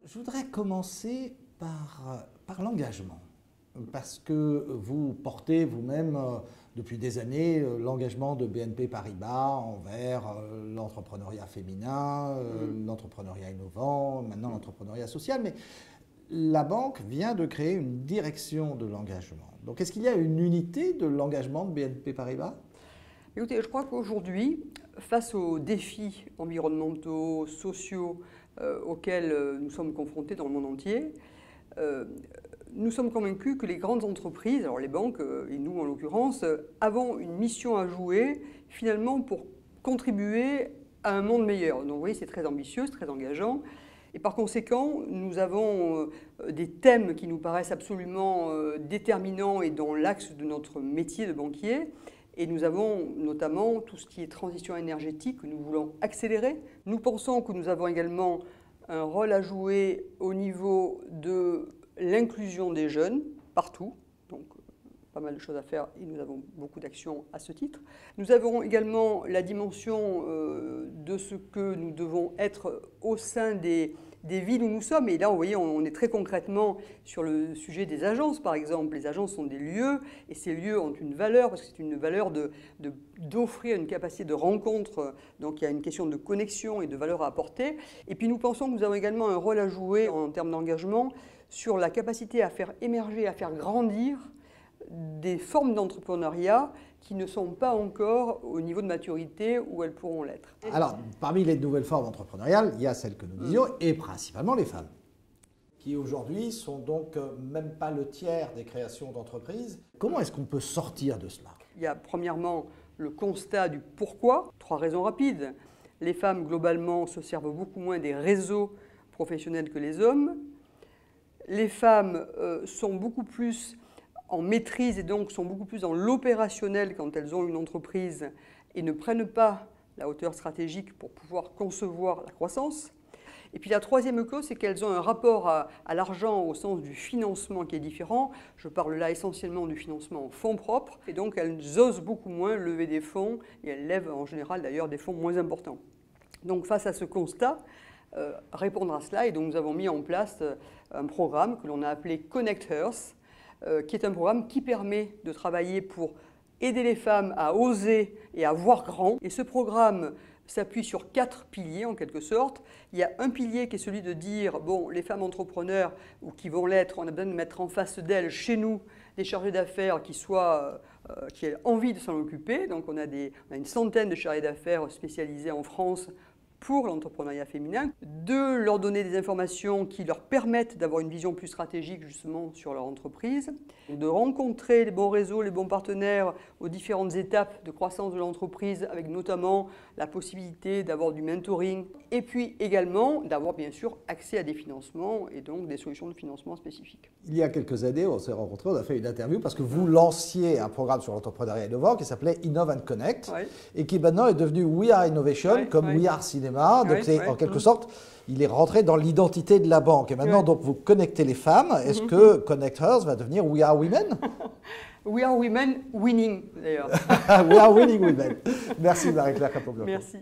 Je voudrais commencer par l'engagement, parce que vous portez vous-même depuis des années l'engagement de BNP Paribas envers l'entrepreneuriat féminin, l'entrepreneuriat innovant, maintenant l'entrepreneuriat social, mais la banque vient de créer une direction de l'engagement. Donc est-ce qu'il y a une unité de l'engagement de BNP Paribas ? Écoutez, je crois qu'aujourd'hui, face aux défis environnementaux, sociaux auxquels nous sommes confrontés dans le monde entier, nous sommes convaincus que les grandes entreprises, alors les banques et nous en l'occurrence, avons une mission à jouer finalement pour contribuer à un monde meilleur. Donc vous voyez, c'est très ambitieux, c'est très engageant. Et par conséquent, nous avons des thèmes qui nous paraissent absolument déterminants et dans l'axe de notre métier de banquier. Et nous avons notamment tout ce qui est transition énergétique que nous voulons accélérer. Nous pensons que nous avons également un rôle à jouer au niveau de l'inclusion des jeunes partout. Donc pas mal de choses à faire et nous avons beaucoup d'actions à ce titre. Nous avons également la dimension de ce que nous devons être au sein des villes où nous sommes. Et là, vous voyez, on est très concrètement sur le sujet des agences, par exemple. Les agences sont des lieux, et ces lieux ont une valeur, parce que c'est une valeur d'offrir une capacité de rencontre. Donc, il y a une question de connexion et de valeur à apporter. Et puis, nous pensons que nous avons également un rôle à jouer en termes d'engagement sur la capacité à faire émerger, à faire grandir des formes d'entrepreneuriat qui ne sont pas encore au niveau de maturité où elles pourront l'être. Alors, parmi les nouvelles formes entrepreneuriales, il y a celles que nous disions, et principalement les femmes, qui aujourd'hui sont donc même pas le tiers des créations d'entreprises. Comment est-ce qu'on peut sortir de cela ? Il y a premièrement le constat du pourquoi. 3 raisons rapides. Les femmes, globalement, se servent beaucoup moins des réseaux professionnels que les hommes. Les femmes sont beaucoup plus en maîtrise et donc sont beaucoup plus dans l'opérationnel quand elles ont une entreprise et ne prennent pas la hauteur stratégique pour pouvoir concevoir la croissance. Et puis la troisième cause, c'est qu'elles ont un rapport à l'argent au sens du financement qui est différent. Je parle là essentiellement du financement en fonds propres et donc elles osent beaucoup moins lever des fonds et elles lèvent en général d'ailleurs des fonds moins importants. Donc face à ce constat, répondre à cela, et donc nous avons mis en place un programme que l'on a appelé Connect Earth, qui est un programme qui permet de travailler pour aider les femmes à oser et à voir grand. Et ce programme s'appuie sur 4 piliers en quelque sorte. Il y a un pilier qui est celui de dire, bon, les femmes entrepreneurs ou qui vont l'être, on a besoin de mettre en face d'elles, chez nous, des chargés d'affaires qui aient envie de s'en occuper. Donc on a une centaine de chargés d'affaires spécialisés en France pour l'entrepreneuriat féminin, de leur donner des informations qui leur permettent d'avoir une vision plus stratégique justement sur leur entreprise, de rencontrer les bons réseaux, les bons partenaires aux différentes étapes de croissance de l'entreprise, avec notamment la possibilité d'avoir du mentoring, et puis également d'avoir bien sûr accès à des financements et donc des solutions de financement spécifiques. Il y a quelques années, on s'est rencontrés, on a fait une interview parce que vous lanciez un programme sur l'entrepreneuriat innovant qui s'appelait Innov & Connect et qui maintenant est devenu We Are Innovation comme We Are Cinéma. Donc en quelque sorte, il est rentré dans l'identité de la banque. Et maintenant, donc, vous connectez les femmes. Est-ce que Connect Earth va devenir We Are Women ? We Are Women Winning, d'ailleurs. We Are Winning Women. Merci Marie-Claire Capoblocco. Merci.